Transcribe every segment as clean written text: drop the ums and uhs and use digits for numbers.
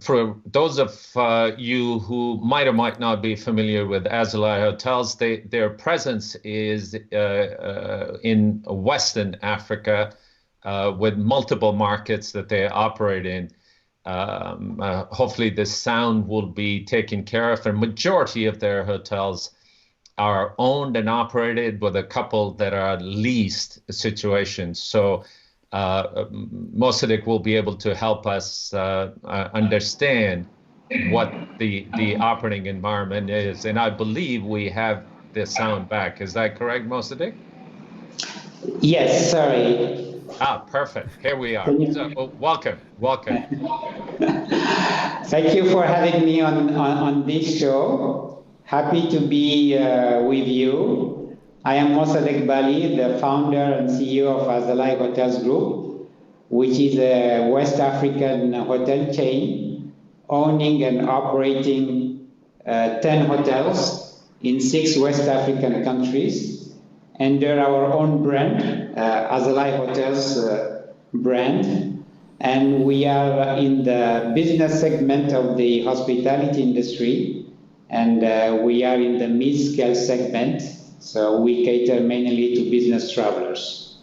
for those of you who might or might not be familiar with Azalai Hotels, their presence is in Western Africa with multiple markets that they operate in. Hopefully the sound will be taken care of, and majority of their hotels are owned and operated, with a couple that are leased situations. So Mossadeck will be able to help us understand what the operating environment is. And I believe we have the sound back. Is that correct, Mossadeck? Yes, sorry. Perfect. Here we are. So, welcome. Thank you for having me on this show. Happy to be with you. I am Mossadeck Bally, the founder and CEO of Azalai Hotels Group, which is a West African hotel chain owning and operating 10 hotels in 6 West African countries under our own brand, Azalai Hotels brand. And we are in the business segment of the hospitality industry, and we are in the mid-scale segment, so we cater mainly to business travelers.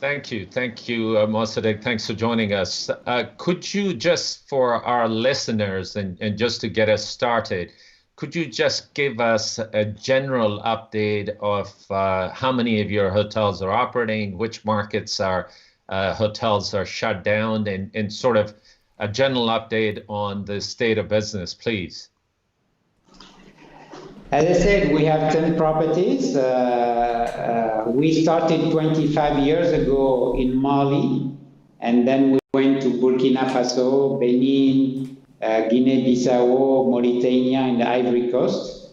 Thank you, Mossadeck. Thanks for joining us. Could you just, for our listeners, and just to get us started, could you just give us a general update of how many of your hotels are operating, which markets hotels are shut down, and sort of a general update on the state of business, please? As I said, we have 10 properties. We started 25 years ago in Mali, and then we went to Burkina Faso, Benin, Guinea-Bissau, Mauritania, and the Ivory Coast.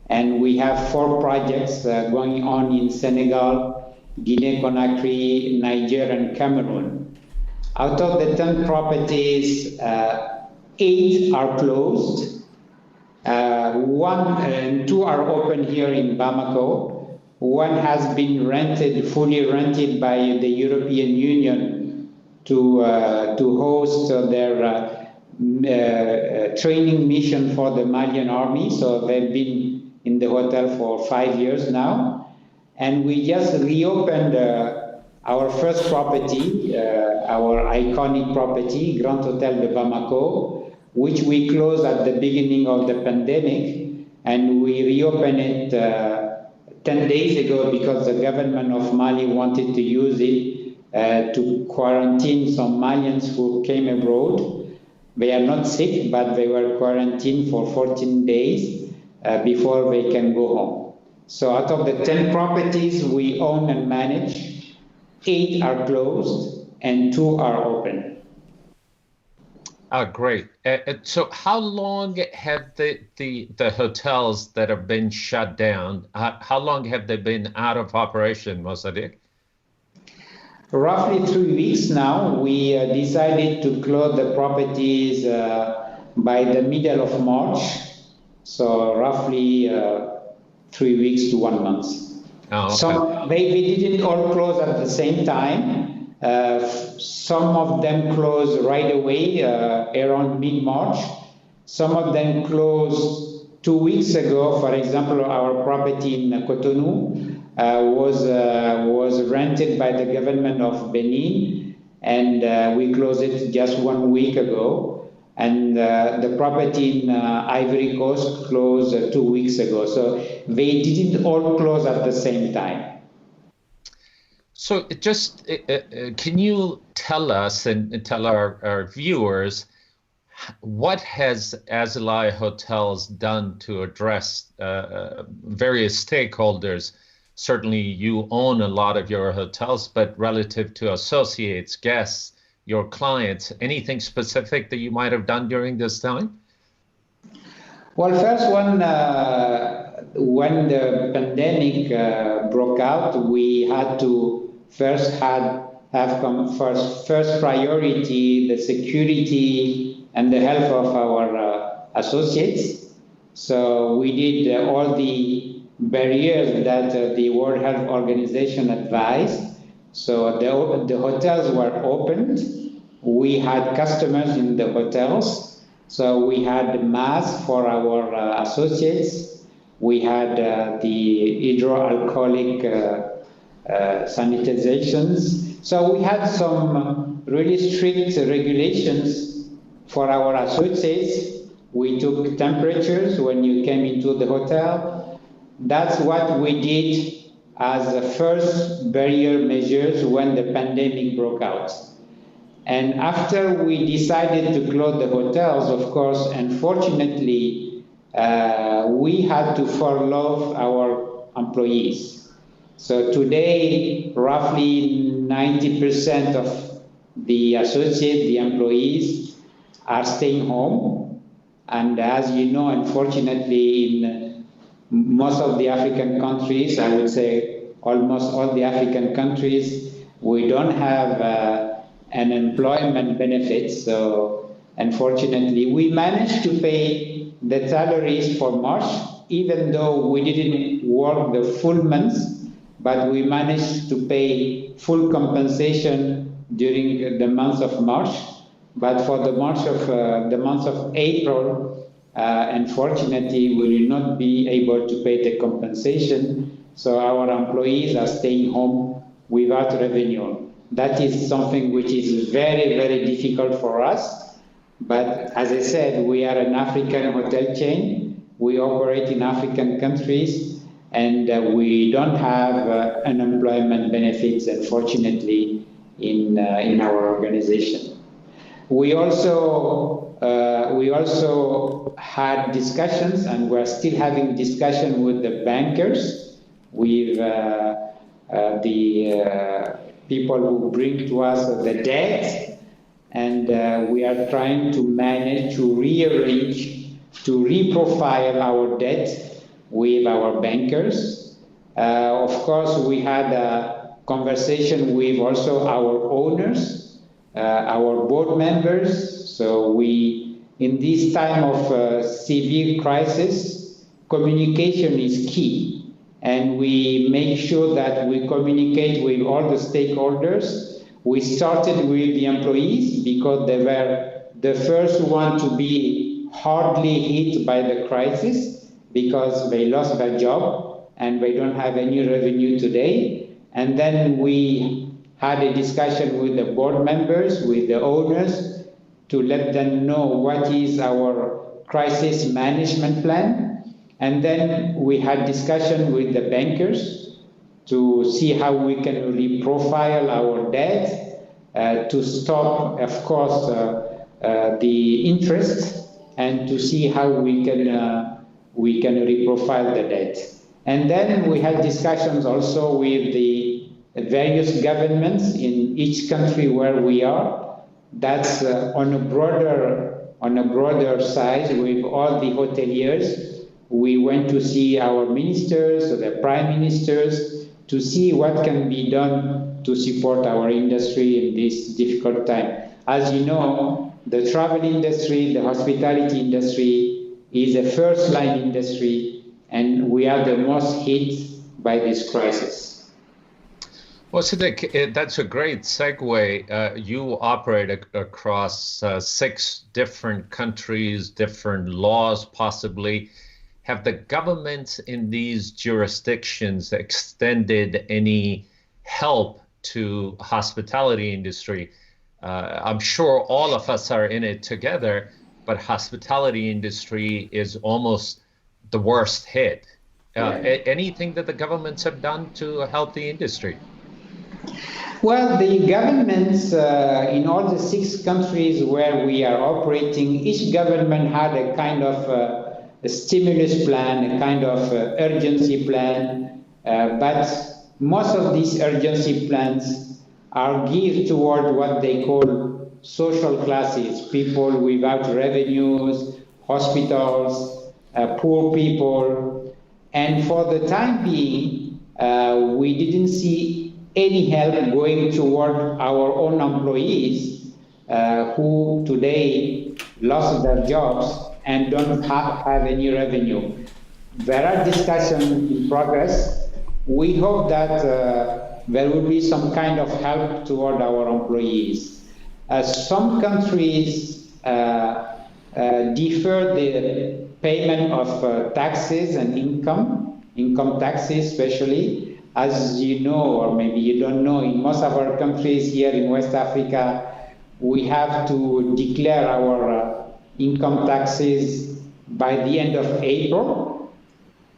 And we have 4 projects going on in Senegal, Guinea-Conakry, Niger, and Cameroon. Out of the 10 properties, 8 are closed. 1 and 2 are open here in Bamako. 1 has been fully rented by the European Union to host their training mission for the Malian army. So they've been in the hotel for 5 years now. And we just reopened our first property, our iconic property, Grand Hotel de Bamako, which we closed at the beginning of the pandemic, and we reopened it 10 days ago because the government of Mali wanted to use it to quarantine some Malians who came abroad. They are not sick, but they were quarantined for 14 days before they can go home. So out of the 10 properties we own and manage, 8 are closed and 2 are open. Great. So how long have the hotels that have been shut down, how long have they been out of operation, Mossadeck? Roughly 3 weeks now. We decided to close the properties by the middle of March. So roughly 3 weeks to 1 month. Oh, okay. So they didn't all close at the same time. Some of them closed right away around mid-March. Some of them closed 2 weeks ago. For example, our property in Cotonou was rented by the government of Benin, and we closed it just 1 week ago. And the property in Ivory Coast closed 2 weeks ago. So they didn't all close at the same time. So just, can you tell us and tell our viewers, what has Azalai Hotels done to address various stakeholders? Certainly you own a lot of your hotels, but relative to associates, guests, your clients, anything specific that you might have done during this time? Well, first, when the pandemic broke out, we had to first priority the security and the health of our associates. So we did all the barriers that the World Health Organization advised. So the hotels were opened we had customers in the hotels, so we had masks for our associates. We had the hydroalcoholic sanitizations. So we had some really strict regulations for our associates. We took temperatures when you came into the hotel. That's what we did as the first barrier measures when the pandemic broke out. And after we decided to close the hotels, of course, unfortunately, we had to furlough our employees. So today, roughly 90% of the associates, the employees, are staying home. And as you know, unfortunately, in most of the African countries, I would say almost all the African countries, we don't have unemployment benefits. So unfortunately, we managed to pay the salaries for March, even though we didn't work the full months, but we managed to pay full compensation during the month of March. But for the month of April, unfortunately, we will not be able to pay the compensation. So our employees are staying home without revenue. That is something which is very, very difficult for us. But as I said, we are an African hotel chain. We operate in African countries, and we don't have unemployment benefits, unfortunately, in our organization. We also had discussions, and we're still having discussion with the bankers, with the people who bring to us the debt, and we are trying to manage to rearrange, to reprofile our debt with our bankers. Of course, we had a conversation with also our owners, our board members. So we, in this time of severe crisis, communication is key. And we make sure that we communicate with all the stakeholders. We started with the employees because they were the first one to be hardly hit by the crisis because they lost their job and they don't have any revenue today. And then we had a discussion with the board members, with the owners, to let them know what is our crisis management plan. And then we had discussion with the bankers to see how we can reprofile our debt, to stop, of course, the interest, and to see how we can reprofile the debt. And then we had discussions also with the various governments in each country where we are. That's on a broader side with all the hoteliers. We went to see our ministers, the prime ministers, to see what can be done to support our industry in this difficult time. As you know, the travel industry, the hospitality industry is a first-line industry, and we are the most hit by this crisis. Mossadeck, that's a great segue. You operate across 6 different countries, different laws possibly. Have the governments in these jurisdictions extended any help to hospitality industry? I'm sure all of us are in it together, but hospitality industry is almost the worst hit. Anything that the governments have done to help the industry? Well, the governments in all the 6 countries where we are operating, each government had a kind of a stimulus plan, a kind of urgency plan, but most of these urgency plans are geared toward what they call social classes, people without revenues, hospitals, poor people. And for the time being, we didn't see any help going toward our own employees who today lost their jobs and don't have any revenue. There are discussions in progress. We hope that there will be some kind of help toward our employees. Some countries defer the payment of taxes and income taxes especially. As you know, or maybe you don't know, in most of our countries here in West Africa, we have to declare our income taxes by the end of April,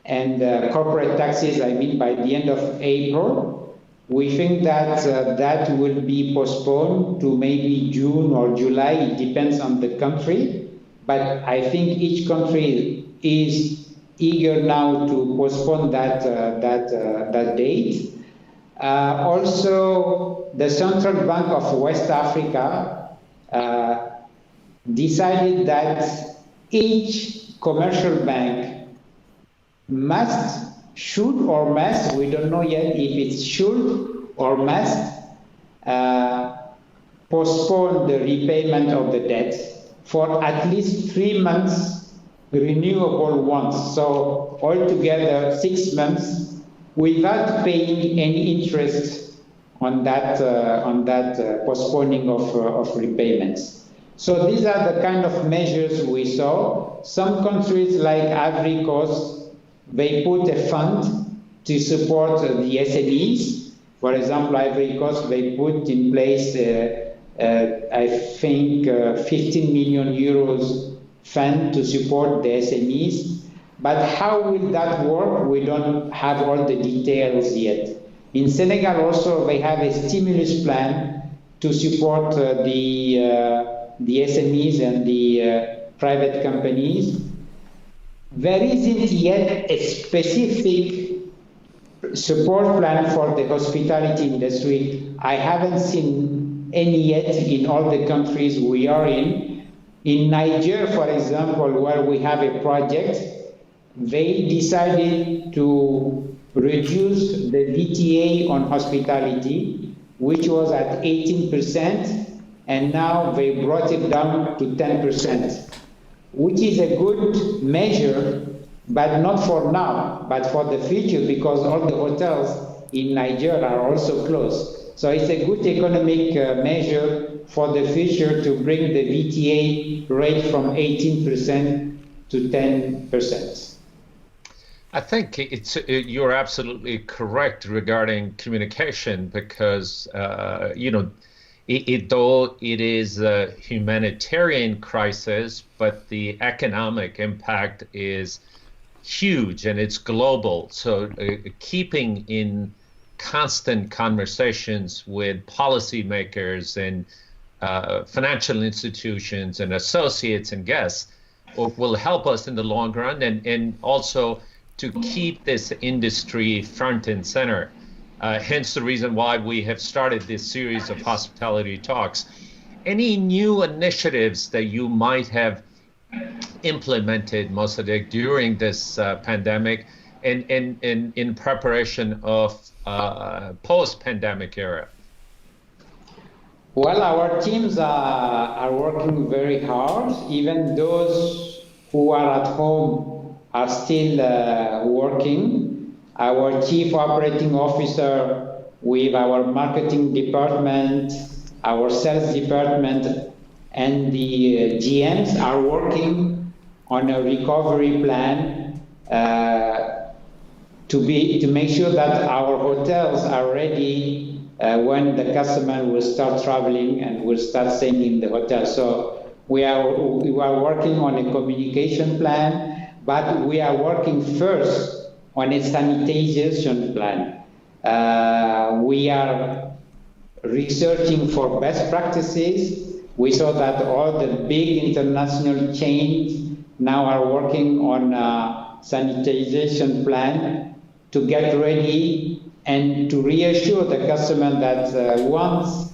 and corporate taxes, I mean, by the end of April. We think that that will be postponed to maybe June or July. It depends on the country, but I think each country is eager now to postpone that date. Also, the Central Bank of West Africa decided that each commercial bank should or must, we don't know yet if it should or must, postpone the repayment of the debt for at least 3 months, renewable once. So altogether 6 months without paying any interest on that postponing of repayments. So these are the kind of measures we saw. Some countries like Ivory Coast, they put a fund to support the SMEs. For example, Ivory Coast, they put in place, I think, 15 million euros fund to support the SMEs. But how will that work? We don't have all the details yet. In Senegal also, they have a stimulus plan to support the SMEs and the private companies. There isn't yet a specific support plan for the hospitality industry. I haven't seen any yet in all the countries we are in. In Niger, for example, where we have a project, they decided to reduce the VTA on hospitality, which was at 18%, and now they brought it down to 10%, which is a good measure, but not for now, but for the future, because all the hotels in Niger are also closed. So it's a good economic measure for the future to bring the VTA rate from 18% to 10%. I think you're absolutely correct regarding communication, because though it is a humanitarian crisis, but the economic impact is huge and it's global. So keeping in constant conversations with policymakers and financial institutions and associates and guests will help us in the long run, and also to keep this industry front and center. Hence the reason why we have started this series of hospitality talks. Any new initiatives that you might have implemented, Mossadeck, during this pandemic and in preparation of post-pandemic era? Well, our teams are working very hard. Even those who are at home are still working. Our chief operating officer with our marketing department, our sales department, and the GMs are working on a recovery plan to make sure that our hotels are ready when the customer will start traveling and will start staying in the hotel. So we are working on a communication plan, but we are working first on a sanitization plan. We are researching for best practices. We saw that all the big international chains now are working on a sanitization plan to get ready and to reassure the customer that once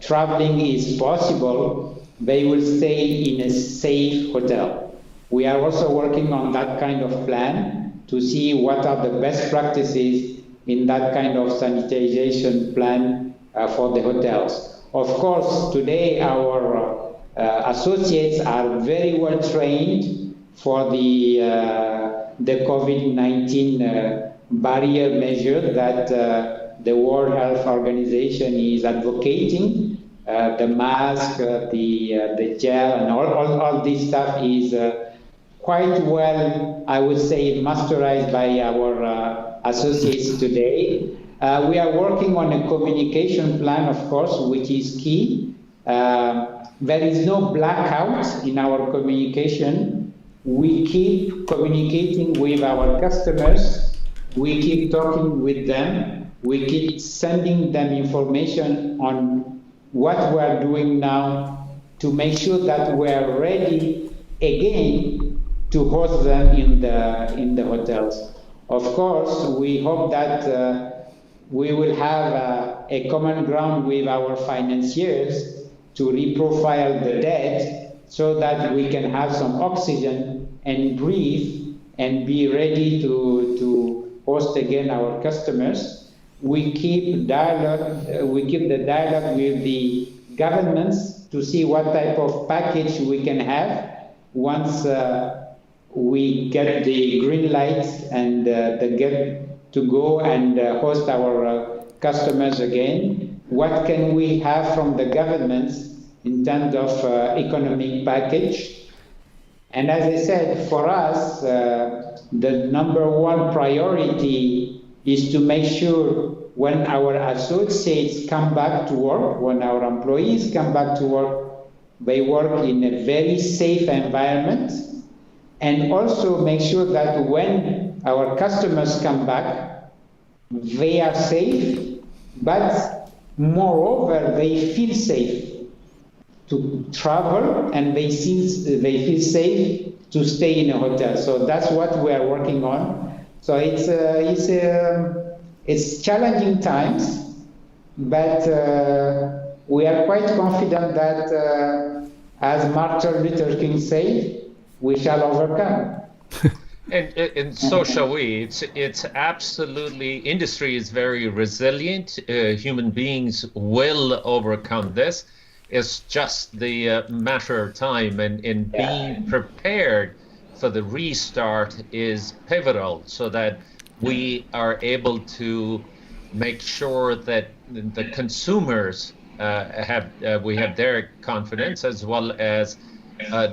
traveling is possible, they will stay in a safe hotel. We are also working on that kind of plan to see what are the best practices in that kind of sanitization plan for the hotels. Of course, today our associates are very well trained for the COVID-19 barrier measure that the World Health Organization is advocating. the mask, the gel, and all this stuff is quite well, I would say, masterized by our associates today. We are working on a communication plan, of course, which is key. There is no blackout in our communication. We keep communicating with our customers. We keep talking with them. We keep sending them information on what we are doing now to make sure that we are ready again to host them in the hotels. Of course, we hope that we will have a common ground with our financiers to reprofile the debt so that we can have some oxygen and breathe and be ready to host again our customers. We keep dialogue. We keep the dialogue with the governments to see what type of package we can have once we get the green light and the get to go and host our customers again. What can we have from the governments in terms of economic package? And as I said, for us, the number one priority is to make sure when our associates come back to work, when our employees come back to work, they work in a very safe environment, and also make sure that when our customers come back, they are safe, but moreover, they feel safe to travel, and they feel safe to stay in a hotel. So that's what we are working on. So it's challenging times, but we are quite confident that, as Martin Luther King said, we shall overcome. And so shall we. It's absolutely, industry is very resilient. Human beings will overcome this. It's just the matter of time, and being prepared for the restart is pivotal so that we are able to make sure that the consumers we have their confidence, as well as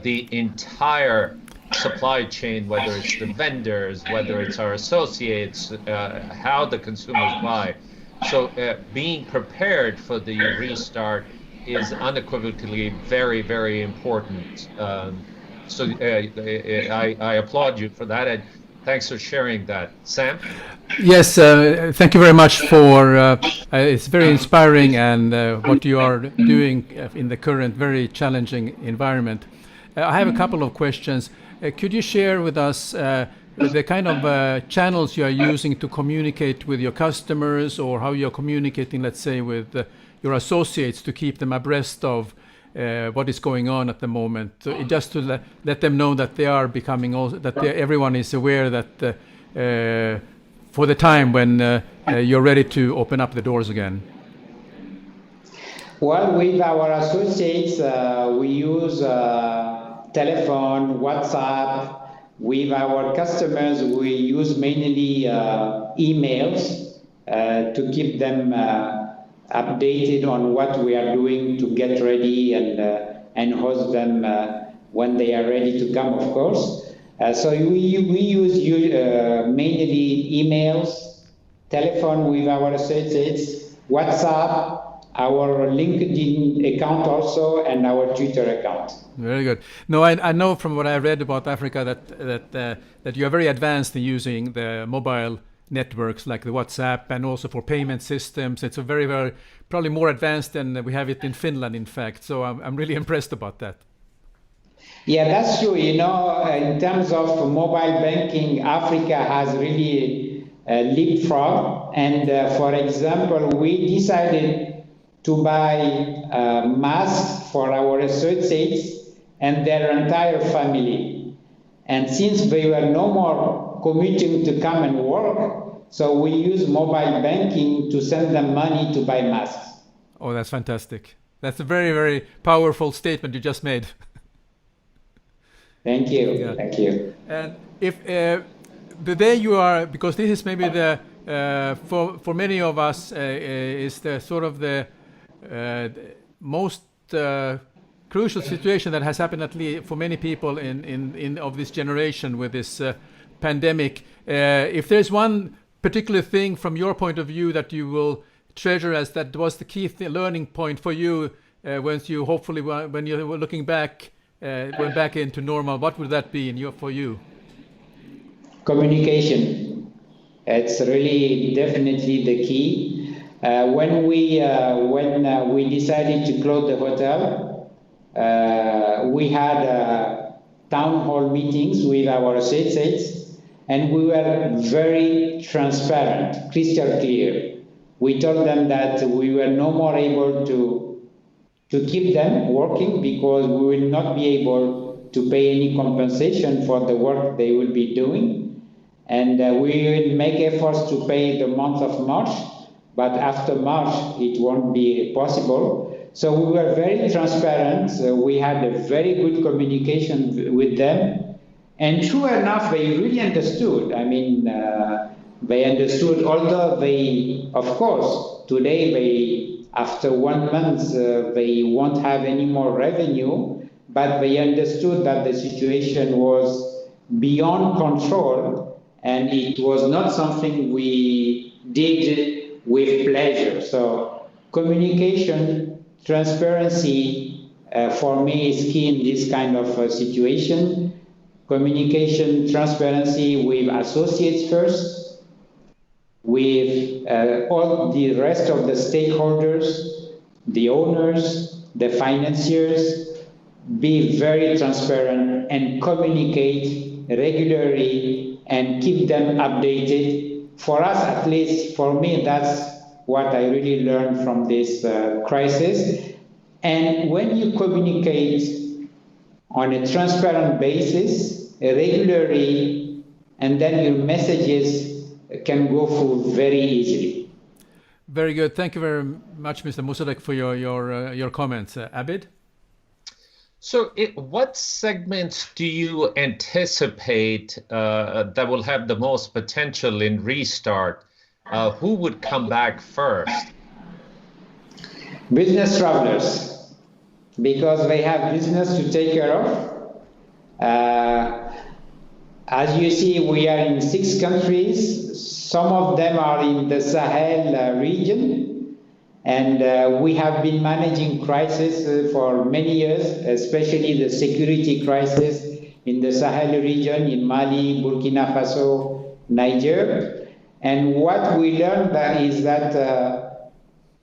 the entire supply chain, whether it's the vendors, whether it's our associates, how the consumers buy. So being prepared for the restart is unequivocally very, very important. So I applaud you for that, and thanks for sharing that. Sam? Yes, thank you very much for, it's very inspiring, and what you are doing in the current very challenging environment. I have a couple of questions. Could you share with us the kind of channels you are using to communicate with your customers, or how you're communicating, let's say, with your associates to keep them abreast of what is going on at the moment, just to let them know that they are becoming also, that everyone is aware that for the time when you're ready to open up the doors again? Well, with our associates, we use telephone, WhatsApp. With our customers, we use mainly emails to keep them updated on what we are doing to get ready and host them when they are ready to come, of course. So we use mainly emails, telephone with our associates, WhatsApp, our LinkedIn account also, and our Twitter account. Very good. No, I know from what I read about Africa that you are very advanced in using the mobile networks like the WhatsApp, and also for payment systems. It's a very, very, probably more advanced than we have it in Finland, in fact. So I'm really impressed about that. Yeah, that's true. You know, in terms of mobile banking, Africa has really leapfrogged. And for example, we decided to buy masks for our associates and their entire family. And since they were no more commuting to come and work, so we use mobile banking to send them money to buy masks. Oh, that's fantastic. That's a very, very powerful statement you just made. Thank you. Yeah. Thank you. And if the day you are, because this is maybe the for many of us is the sort of the most crucial situation that has happened, at least for many people in of this generation with this pandemic. If there's one particular thing from your point of view that you will treasure as that was the key learning point for you when you hopefully when you were looking back, went back into normal, what would that be for you? Communication. It's really definitely the key. When we decided to close the hotel, we had town hall meetings with our associates, and we were very transparent, crystal clear. We told them that we were no more able to keep them working because we will not be able to pay any compensation for the work they will be doing. And we will make efforts to pay the month of March, but after March it won't be possible. So we were very transparent. We had a very good communication with them. And true enough, they really understood. I mean, they understood, although they, of course, today after 1 month, they won't have any more revenue, but they understood that the situation was beyond control. And it was not something we did with pleasure. So communication, transparency, for me is key in this kind of situation. Communication, transparency with associates first, with all the rest of the stakeholders, the owners, the financiers. Be very transparent and communicate regularly and keep them updated. For us, at least, for me, that's what I really learned from this crisis. And when you communicate on a transparent basis, regularly, and then your messages can go through very easily. Very good. Thank you very much, Mr. Mossadeck, for your comments. Abid? So what segments do you anticipate that will have the most potential in restart? Who would come back first? Business travelers, because they have business to take care of. As you see, we are in 6 countries. Some of them are in the Sahel region. And we have been managing crisis for many years, especially the security crisis in the Sahel region, in Mali, Burkina Faso, Niger. And what we learned is that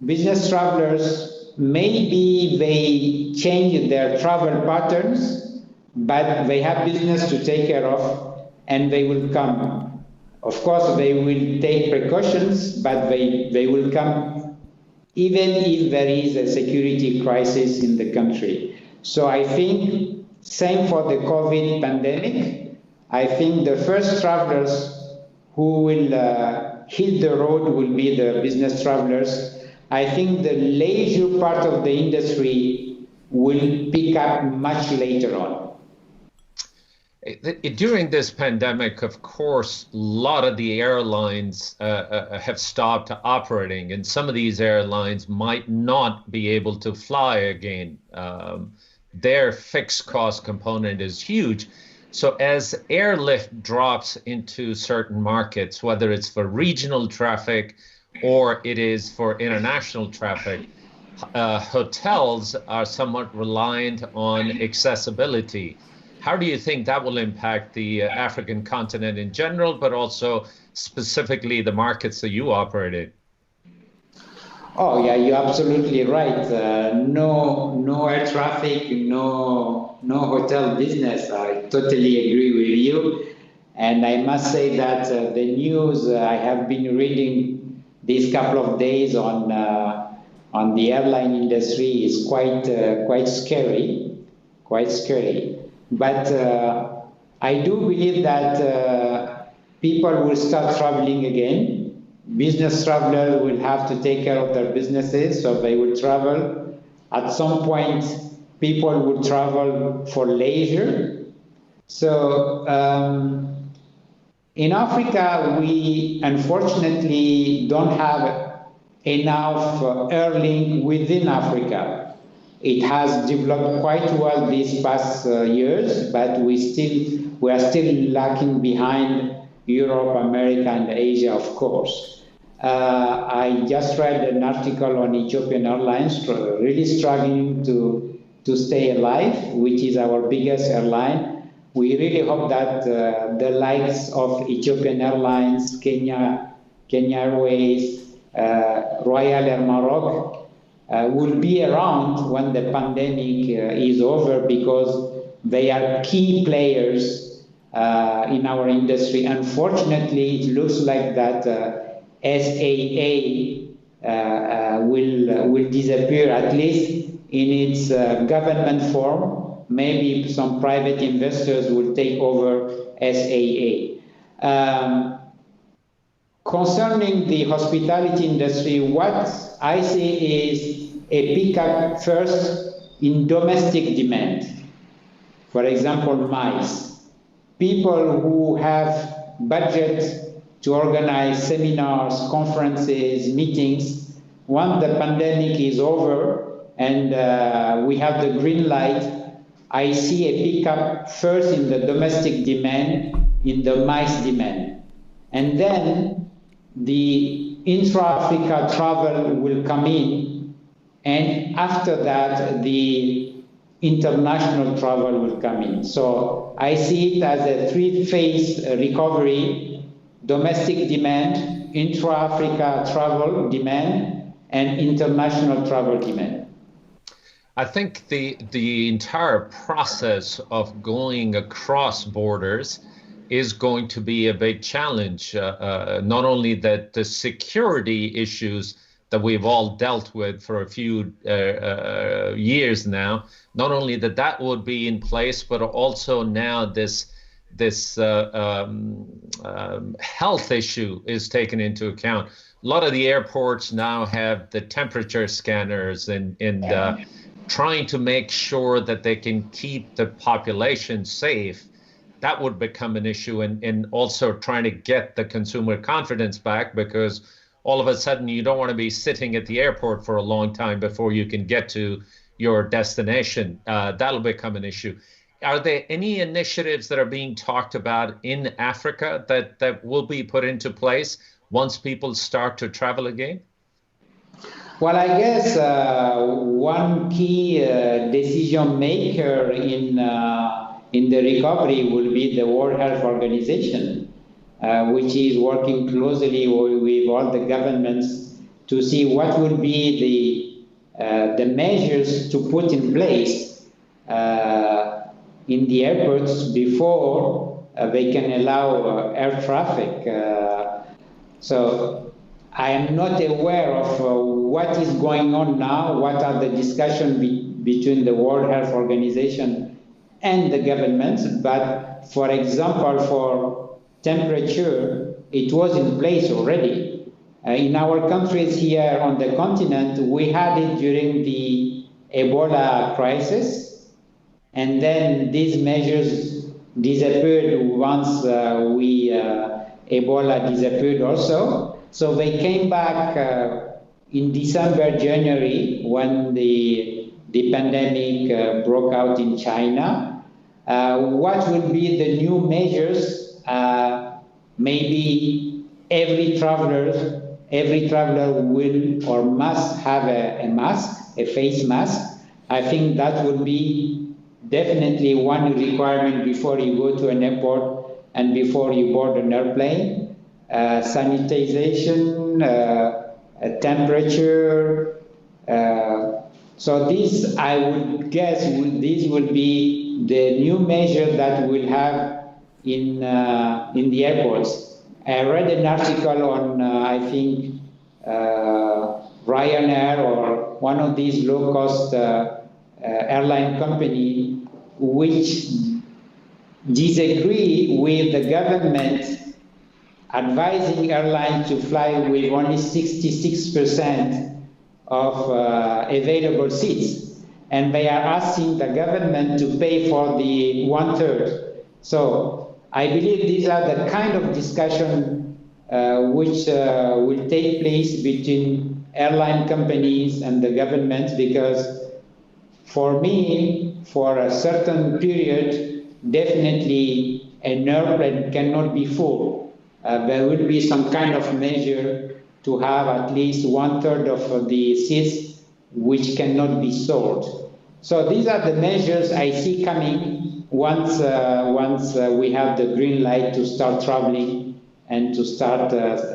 business travelers, maybe they change their travel patterns, but they have business to take care of, and they will come. Of course, they will take precautions, but they will come even if there is a security crisis in the country. So I think, same for the COVID pandemic, I think the first travelers who will hit the road will be the business travelers. I think the leisure part of the industry will pick up much later on. During this pandemic, of course, a lot of the airlines have stopped operating, and some of these airlines might not be able to fly again. Their fixed cost component is huge. So as airlift drops into certain markets, whether it's for regional traffic or it is for international traffic, hotels are somewhat reliant on accessibility. How do you think that will impact the African continent in general, but also specifically the markets that you operate in? Oh yeah, you're absolutely right. No air traffic, no hotel business. I totally agree with you. And I must say that the news I have been reading these couple of days on the airline industry is quite scary, But I do believe that people will start traveling again. Business travelers will have to take care of their businesses, so they will travel. At some point, people will travel for leisure. So in Africa, we unfortunately don't have enough airlink within Africa. It has developed quite well these past years, but we are still lacking behind Europe, America, and Asia, of course. I just read an article on Ethiopian Airlines really struggling to stay alive, which is our biggest airline. We really hope that the likes of Ethiopian Airlines, Kenya Airways, Royal Air Maroc will be around when the pandemic is over, because they are key players in our industry. Unfortunately, it looks like that SAA will disappear, at least in its government form. Maybe some private investors will take over SAA. Concerning the hospitality industry, what I see is a pickup first in domestic demand. For example, MICE. People who have budget to organize seminars, conferences, meetings, once the pandemic is over and we have the green light, I see a pickup first in the domestic demand, in the MICE demand. And then the intra-Africa travel will come in, and after that, the international travel will come in. So I see it as a three-phase recovery: domestic demand, intra-Africa travel demand, and international travel demand. I think the entire process of going across borders is going to be a big challenge. Not only that the security issues that we've all dealt with for a few years now, not only that would be in place, but also now this health issue is taken into account. A lot of the airports now have the temperature scanners and trying to make sure that they can keep the population safe. That would become an issue, and also trying to get the consumer confidence back, because all of a sudden you don't want to be sitting at the airport for a long time before you can get to your destination. That'll become an issue. Are there any initiatives that are being talked about in Africa that will be put into place once people start to travel again? Well, I guess one key decision maker in the recovery will be the World Health Organization, which is working closely with all the governments to see what will be the measures to put in place in the airports before they can allow air traffic. So I am not aware of what is going on now, what are the discussions between the World Health Organization and the governments. But for example, for temperature, it was in place already. In our countries here on the continent, we had it during the Ebola crisis, and then these measures disappeared once Ebola disappeared also. So they came back in December, January, when the pandemic broke out in China. What will be the new measures? Maybe every traveler will or must have a mask, a face mask. I think that would be definitely one requirement before you go to an airport and before you board an airplane. Sanitization, temperature. So this, I would guess, these will be the new measure that we'll have in the airports. I read an article on, I think, Ryanair or one of these low-cost airline company, which disagree with the government advising airlines to fly with only 66% of available seats. And they are asking the government to pay for the 1/3. So I believe these are the kind of discussion which will take place between airline companies and the government, because for me, for a certain period, definitely an airplane cannot be full. There will be some kind of measure to have at least 1/3 of the seats which cannot be sold. So these are the measures I see coming once we have the green light to start traveling and to start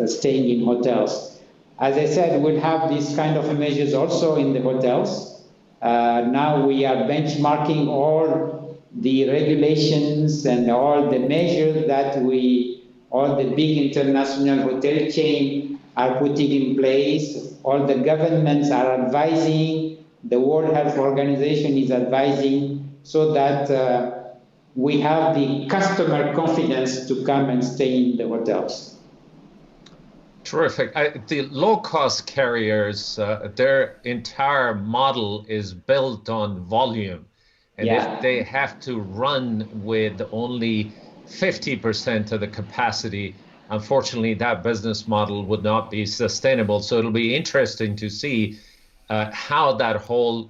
staying in hotels. As I said, we'll have these kind of measures also in the hotels. Now we are benchmarking all the regulations and all the measures that all the big international hotel chain are putting in place. All the governments are advising, the World Health Organization is advising, so that we have the customer confidence to come and stay in the hotels. Terrific. The low-cost carriers, their entire model is built on volume. And if they have to run with only 50% of the capacity, unfortunately, that business model would not be sustainable. So it'll be interesting to see how that whole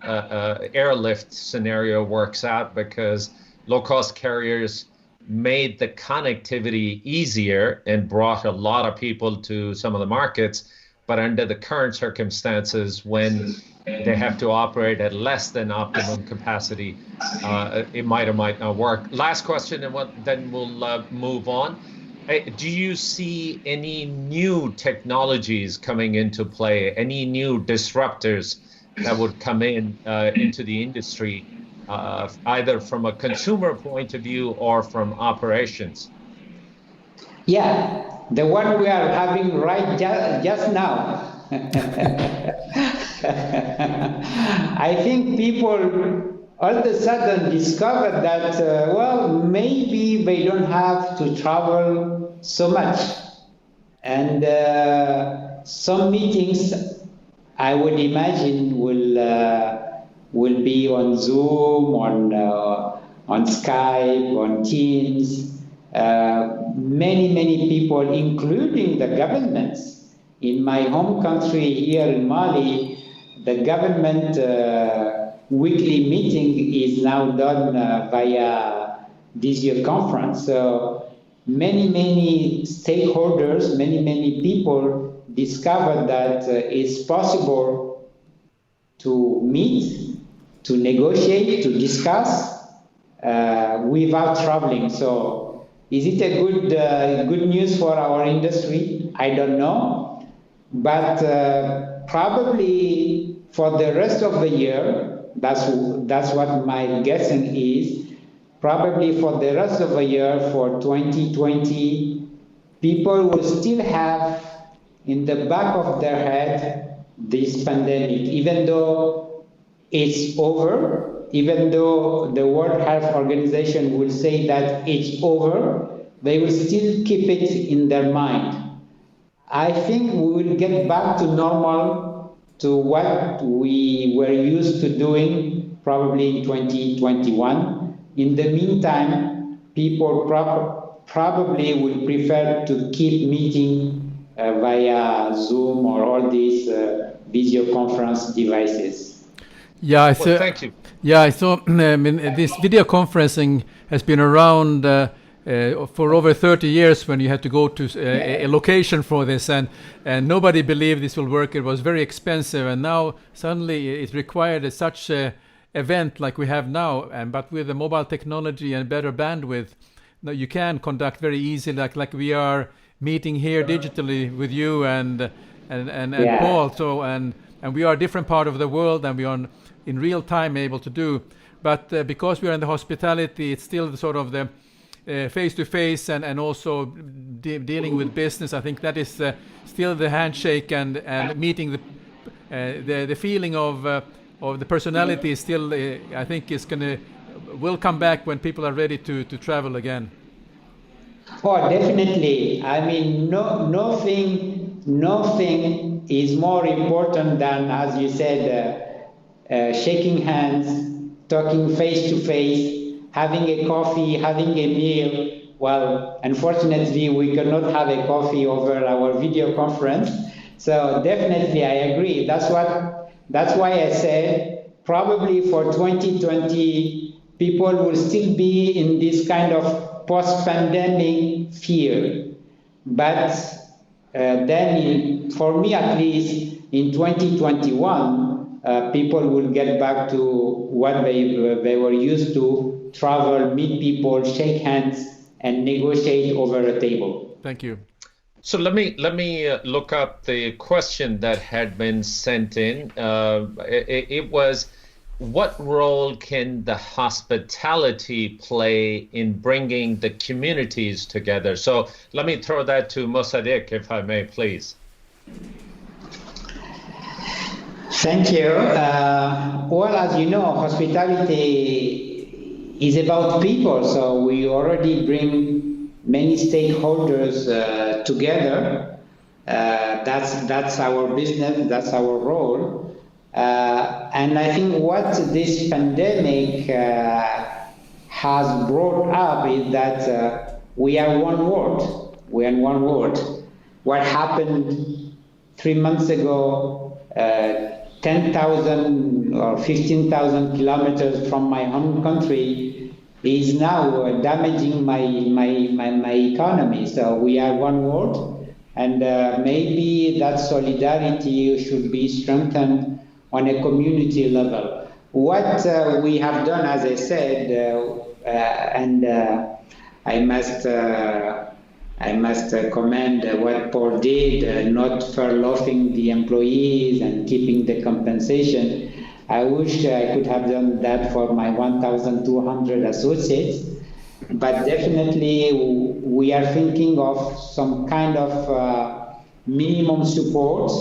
airlift scenario works out, because low-cost carriers made the connectivity easier and brought a lot of people to some of the markets. But under the current circumstances, when they have to operate at less than optimum capacity, it might or might not work. Last question, and then we'll move on. Do you see any new technologies coming into play, any new disruptors that would come into the industry, either from a consumer point of view or from operations? Yeah, the one we are having right just now. I think people all of a sudden discovered that, maybe they don't have to travel so much. And some meetings, I would imagine, will be on Zoom, on Skype, on Teams. Many people, including the governments. In my home country here in Mali, the government weekly meeting is now done via video conference. So many stakeholders, many people discovered that it's possible to meet, to negotiate, to discuss without traveling. So is it a good news for our industry? I don't know. But probably for the rest of the year, that's what my guessing is. Probably for the rest of the year, for 2020, people will still have in the back of their head this pandemic, even though it's over, even though the World Health Organization will say that it's over, they will still keep it in their mind. I think we will get back to normal, to what we were used to doing probably in 2021. In the meantime, people probably would prefer to keep meeting via Zoom or all these video conference devices. Yeah, thank you. Yeah, I saw this video conferencing has been around for over 30 years, when you had to go to a location for this, and nobody believed this will work. It was very expensive, and now suddenly it required such an event like we have now, but with the mobile technology and better bandwidth, now you can conduct very easily, like we are meeting here digitally with you and Paul. So and we are a different part of the world, and we are in real time able to do. But because we are in the hospitality, it's still sort of the face-to-face and also dealing with business. I think that is still the handshake and meeting the feeling of the personality is still, I think, will come back when people are ready to travel again. Oh, definitely. I mean, nothing is more important than, as you said, shaking hands, talking face-to-face, having a coffee, having a meal. Well, unfortunately, we cannot have a coffee over our video conference. So definitely, I agree. That's why I said probably for 2020, people will still be in this kind of post-pandemic fear. But then, for me at least, in 2021, people will get back to what they were used to: travel, meet people, shake hands, and negotiate over a table. Thank you. So let me look up the question that had been sent in. It was, what role can the hospitality play in bringing the communities together? So let me throw that to Mossadeck, if I may, please. Thank you. Well, as you know, hospitality is about people, so we already bring many stakeholders together. That's our business, that's our role. And I think what this pandemic has brought up is that we are one world. We are one world. What happened 3 months ago, 10,000 or 15,000 kilometers from my home country is now damaging my economy. So we are one world, and maybe that solidarity should be strengthened on a community level. What we have done, as I said, and I must commend what Paul did, not furloughing the employees and keeping the compensation. I wish I could have done that for my 1,200 associates, but definitely we are thinking of some kind of minimum support.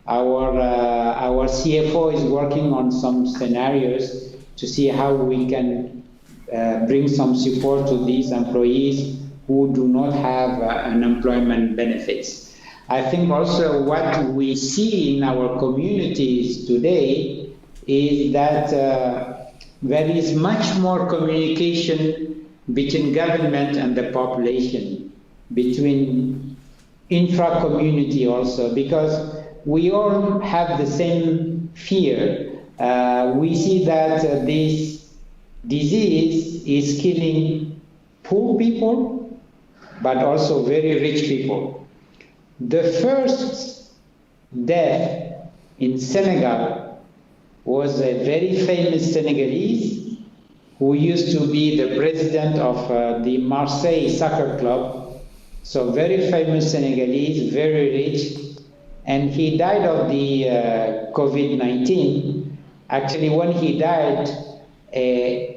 Our CFO is working on some scenarios to see how we can bring some support to these employees who do not have unemployment benefits. I think also what we see in our communities today is that there is much more communication between government and the population, between intra-community also, because we all have the same fear. We see that this disease is killing poor people, but also very rich people. The first death in Senegal was a very famous Senegalese who used to be the president of the Marseille soccer club. So very famous Senegalese, very rich. And he died of the COVID-19. Actually, when he died, an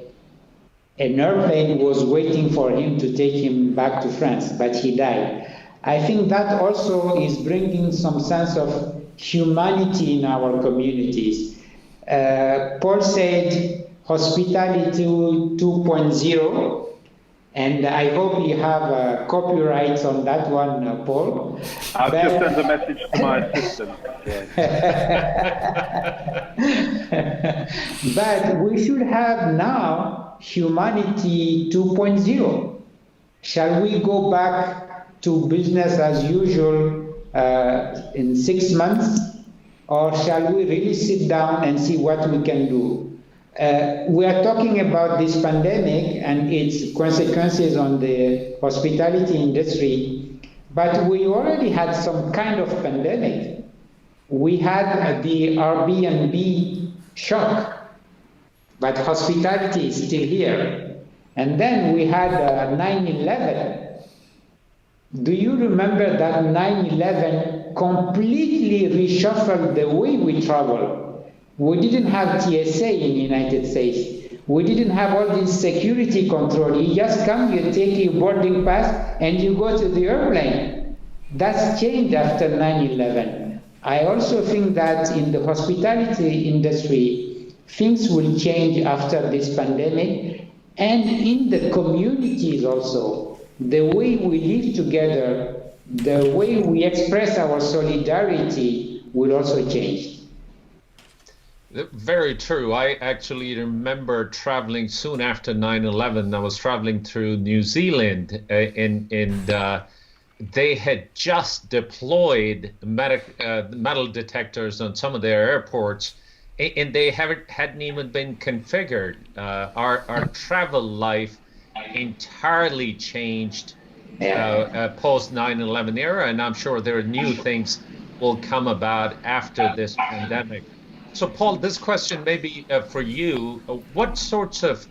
airplane was waiting for him to take him back to France, but he died. I think that also is bringing some sense of humanity in our communities. Paul said hospitality 2.0, and I hope you have copyrights on that one, Paul. I've just sent a message to my assistant. But we should have now humanity 2.0. Shall we go back to business as usual in 6 months? Or shall we really sit down and see what we can do? We are talking about this pandemic and its consequences on the hospitality industry, but we already had some kind of pandemic. We had the Airbnb shock, but hospitality is still here. And then we had 9/11. Do you remember that 9/11 completely reshuffled the way we travel? We didn't have TSA in the United States. We didn't have all this security control. You just come, you take your boarding pass, and you go to the airplane. That's changed after 9/11. I also think that in the hospitality industry, things will change after this pandemic, and in the communities also. The way we live together, the way we express our solidarity will also change. Very true. I actually remember traveling soon after 9/11. I was traveling through New Zealand, and they had just deployed metal detectors on some of their airports, and they hadn't even been configured. Our travel life entirely changed post 9/11 era, and I'm sure there are new things will come about after this pandemic. So, Paul, this question may be for you. What sorts of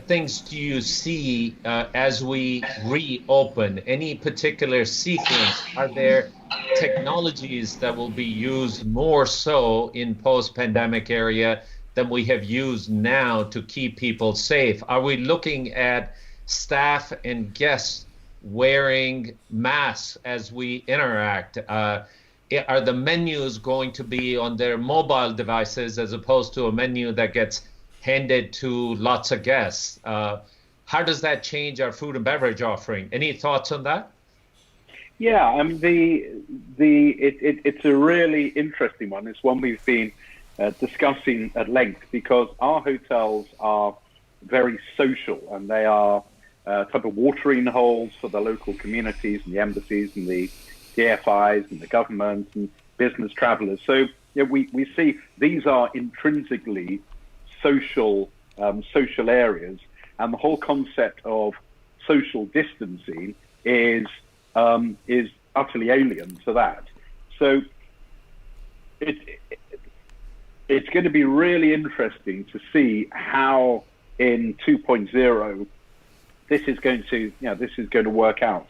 things do you see as we reopen? Any particular sequence? Are there technologies that will be used more so in post-pandemic area than we have used now to keep people safe? Are we looking at staff and guests wearing masks as we interact? Are the menus going to be on their mobile devices as opposed to a menu that gets handed to lots of guests? How does that change our food and beverage offering? Any thoughts on that? Yeah, I mean, it's a really interesting one. It's one we've been discussing at length because our hotels are very social, and they are type of watering holes for the local communities and the embassies and the DFIs and the government and business travelers. So we see these are intrinsically social areas, and the whole concept of social distancing is utterly alien to that. So it's going to be really interesting to see how in 2.0 this is going to work out.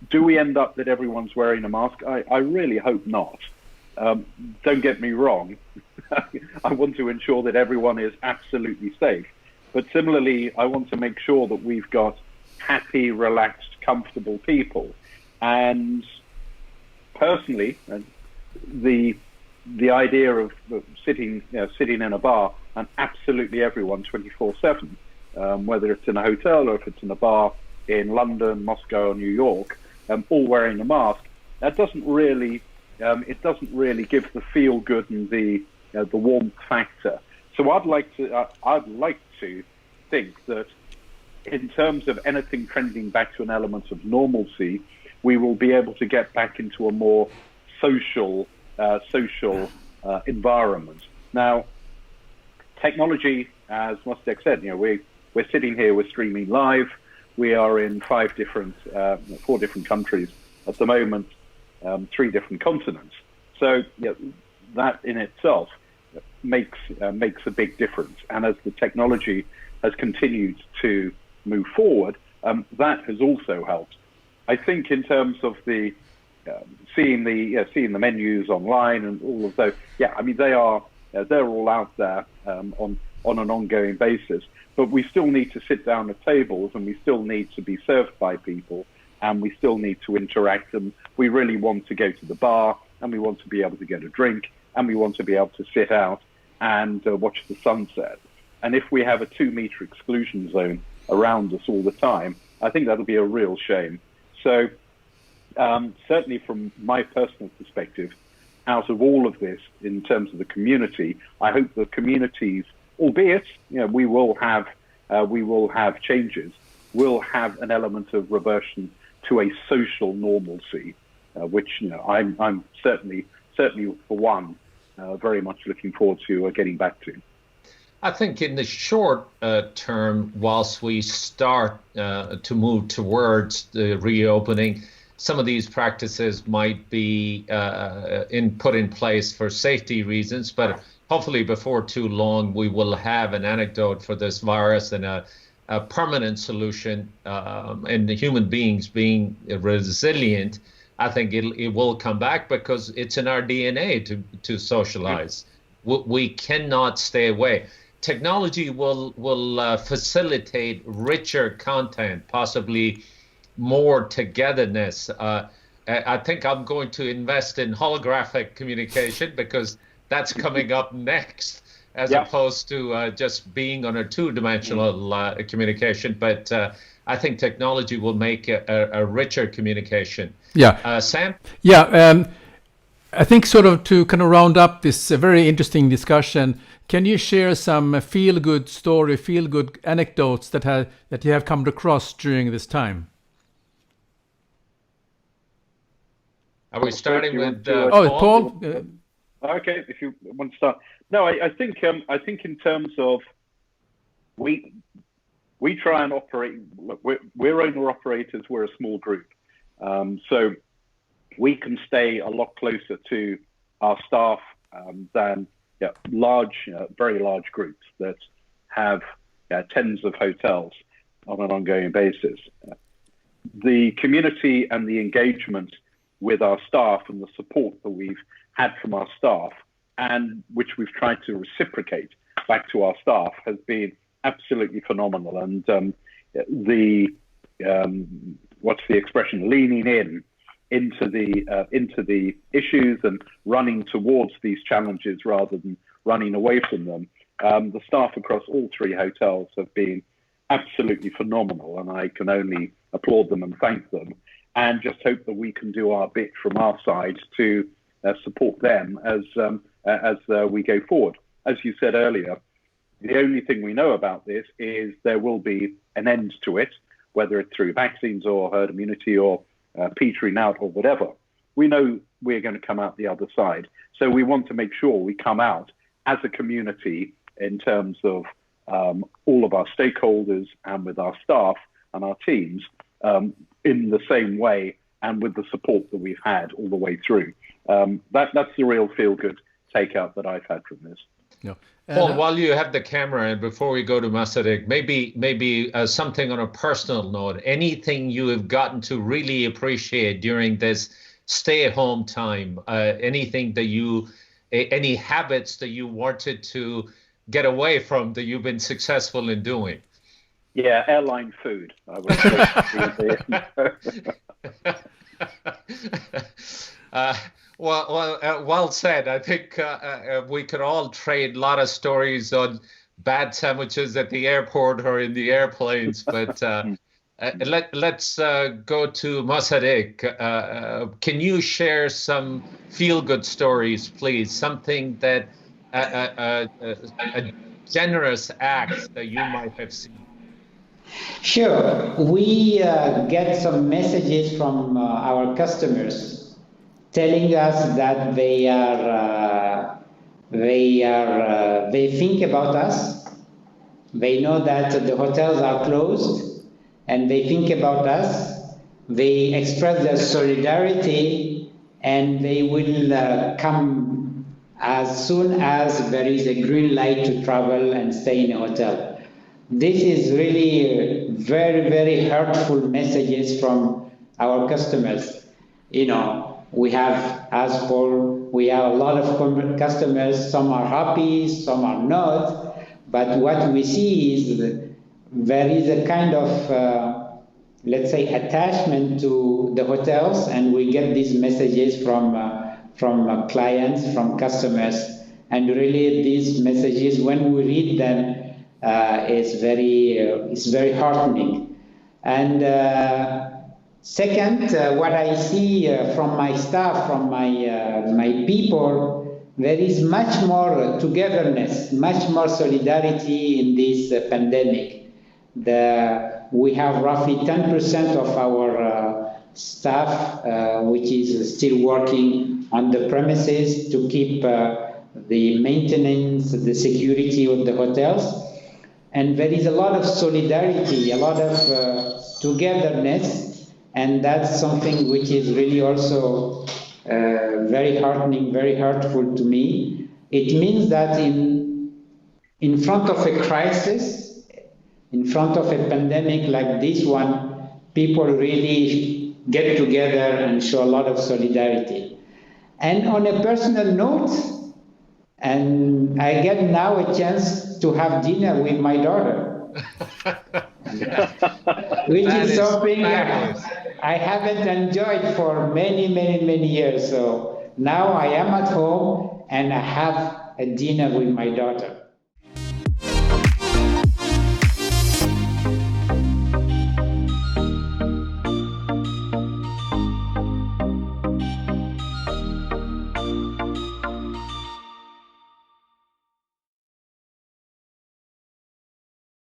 Do we end up that everyone's wearing a mask? I really hope not. Don't get me wrong. I want to ensure that everyone is absolutely safe. But similarly, I want to make sure that we've got happy, relaxed, comfortable people. And personally, the idea of sitting in a bar and absolutely everyone 24/7, whether it's in a hotel or if it's in a bar in London, Moscow, or New York, all wearing a mask, that doesn't really give the feel good and the warmth factor. So I'd like to think that in terms of anything trending back to an element of normalcy, we will be able to get back into a more social environment. Now, technology, as Mossadeck said, we're sitting here, we're streaming live. We are in 4 different countries at the moment, 3 different continents. So that in itself makes a big difference. And as the technology has continued to move forward, that has also helped. I think in terms of the seeing the menus online and all of those, I mean they're all out there on an ongoing basis. But we still need to sit down at tables, and we still need to be served by people, and we still need to interact. And we really want to go to the bar, and we want to be able to get a drink, and we want to be able to sit out and watch the sunset. And if we have a 2-meter exclusion zone around us all the time, I think that'll be a real shame. So certainly from my personal perspective, out of all of this, in terms of the community, I hope the communities, albeit we will have changes, will have an element of reversion to a social normalcy, which I'm certainly for one very much looking forward to getting back to. I think in the short term, whilst we start to move towards the reopening, some of these practices might be put in place for safety reasons, but hopefully before too long, we will have an antidote for this virus and a permanent solution, and the human beings being resilient. I think it will come back because it's in our DNA to socialize. We cannot stay away. Technology will facilitate richer content, possibly more togetherness. I think I'm going to invest in holographic communication because that's coming up next, as opposed to just being on a 2-dimensional communication. But I think technology will make a richer communication. Yeah. Sam? Yeah. I think sort of to kind of round up this very interesting discussion, can you share some feel-good story, feel-good anecdotes that you have come across during this time? Are we starting with Paul? Okay, if you want to start. No, I think in terms of we try and operate. Look, we're owner operators. We're a small group, so we can stay a lot closer to our staff than large, very large groups that have tens of hotels on an ongoing basis. The community and the engagement with our staff and the support that we've had from our staff, and which we've tried to reciprocate back to our staff, has been absolutely phenomenal. And what's the expression? Leaning into the issues and running towards these challenges rather than running away from them. The staff across all three hotels have been absolutely phenomenal, and I can only applaud them and thank them, and just hope that we can do our bit from our side to support them as we go forward. As you said earlier, the only thing we know about this is there will be an end to it, whether it's through vaccines or herd immunity or petering out or whatever. We know we're going to come out the other side. So we want to make sure we come out as a community in terms of all of our stakeholders and with our staff and our teams in the same way and with the support that we've had all the way through. That's the real feel-good takeout that I've had from this. No. Paul, while you have the camera, and before we go to Mossadeck, maybe something on a personal note, anything you have gotten to really appreciate during this stay-at-home time, anything that any habits that you wanted to get away from that you've been successful in doing? Yeah, airline food, I would say. Well said. I think we could all trade a lot of stories on bad sandwiches at the airport or in the airplanes, but let's go to Mossadeck. Can you share some feel-good stories, please? Something that a generous act that you might have seen. Sure. We get some messages from our customers telling us that they think about us. They know that the hotels are closed, and they think about us. They express their solidarity, and they will come as soon as there is a green light to travel and stay in a hotel. This is really very, very hurtful messages from our customers. We have, as Paul, we have a lot of customers. Some are happy, some are not. But what we see is that there is a kind of, let's say, attachment to the hotels, and we get these messages from clients, from customers, and really these messages, when we read them, it's very heartening. And second, what I see from my staff, from my people, there is much more togetherness, much more solidarity in this pandemic. We have roughly 10% of our staff which is still working on the premises to keep the maintenance, the security of the hotels. And there is a lot of solidarity, a lot of togetherness, and that's something which is really also very heartening, very hurtful to me. It means that in front of a crisis, in front of a pandemic like this one, people really get together and show a lot of solidarity. And on a personal note, and I get now a chance to have dinner with my daughter, which is something I haven't enjoyed for many, many, many years. So now I am at home and I have a dinner with my daughter.